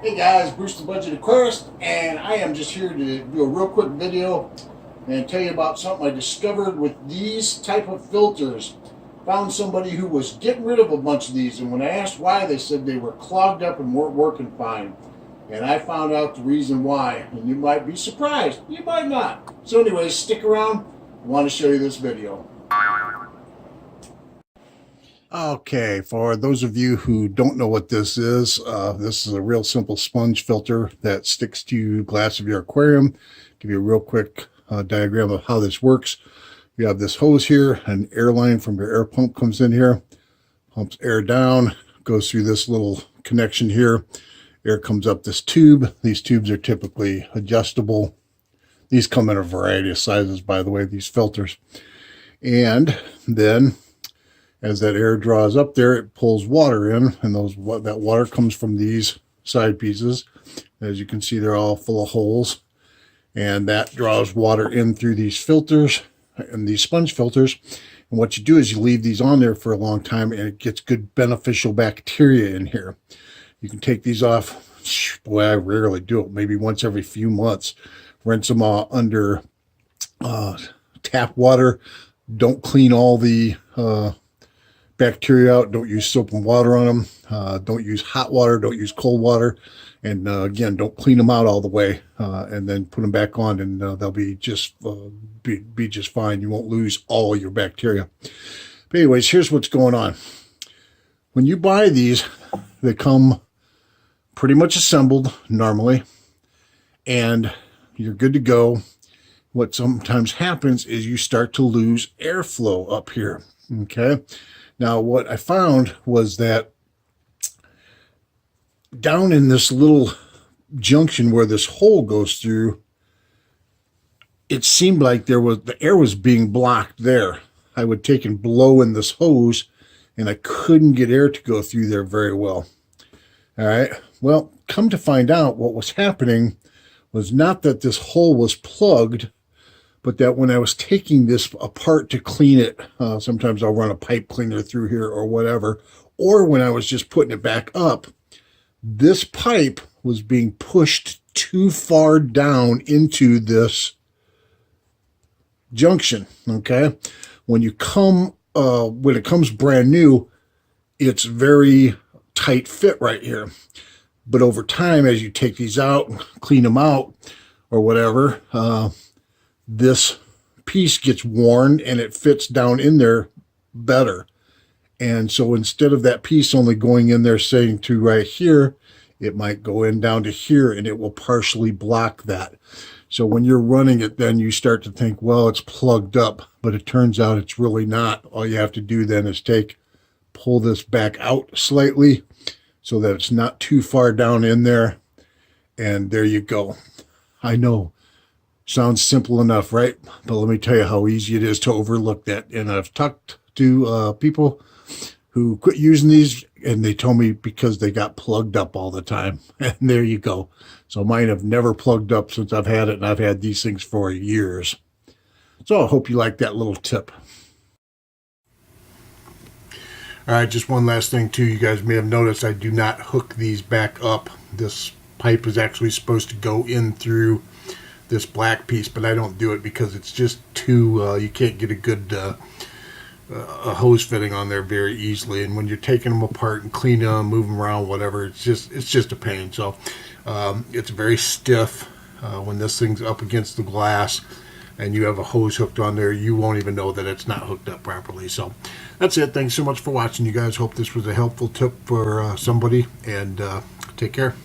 Hey guys, Bruce the Budget Aquarist, and I am just here to do a real quick video and tell you about something I discovered with these type of filters. Found somebody who was getting rid of a bunch of these, and when I asked why, they said they were clogged up and weren't working fine. And I found out the reason why, and you might be surprised, you might not. So anyways, stick around, I want to show you this video. Okay, for those of you who don't know what this is a real simple sponge filter that sticks to glass of your aquarium. Give you a real quick diagram of how this works. You have this hose here, an air line from your air pump comes in here, pumps air down, goes through this little connection here. Air comes up this tube. These tubes are typically adjustable. These come in a variety of sizes, by the way, these filters. And then as that air draws up there, it pulls water in, and that water comes from these side pieces. As you can see, they're all full of holes, and that draws water in through these filters and these sponge filters. And what you do is you leave these on there for a long time, and it gets good beneficial bacteria in here. You can take these off. Boy, I rarely do it. Maybe once every few months. Rinse them under tap water. Don't clean all the bacteria out. Don't use soap and water on them. Don't use hot water. Don't use cold water. And again, don't clean them out all the way, and then put them back on, and they'll be just be just fine. You won't lose all your bacteria. But anyways, here's what's going on. When you buy these, they come pretty much assembled normally, and you're good to go. What sometimes happens is you start to lose airflow up here. Okay. Now, what I found was that down in this little junction where this hole goes through, it seemed like the air was being blocked there. I would take and blow in this hose, and I couldn't get air to go through there very well. All right. Well, come to find out, what was happening was not that this hole was plugged, but that when I was taking this apart to clean it, sometimes I'll run a pipe cleaner through here or whatever, or when I was just putting it back up, this pipe was being pushed too far down into this junction. Okay. When it comes brand new, it's very tight fit right here. But over time, as you take these out, clean them out or whatever, this piece gets worn and it fits down in there better. And so instead of that piece only going in there saying to right here, it might go in down to here, and it will partially block that. So when you're running it, then you start to think, well, it's plugged up, but it turns out it's really not. All you have to do then is pull this back out slightly so that it's not too far down in there. And there you go. I know. Sounds simple enough, right? But let me tell you how easy it is to overlook that. And I've talked to people who quit using these, and they told me because they got plugged up all the time. And there you go. So mine have never plugged up since I've had it, and I've had these things for years. So I hope you like that little tip. All right, just one last thing too. You guys may have noticed I do not hook these back up. This pipe is actually supposed to go in through this black piece, but I don't do it because it's just too, you can't get a good a hose fitting on there very easily. And when you're taking them apart and cleaning them, moving them around, whatever, it's just a pain. So it's very stiff. When this thing's up against the glass and you have a hose hooked on there, you won't even know that it's not hooked up properly. So that's it. Thanks so much for watching, you guys. Hope this was a helpful tip for somebody, and take care.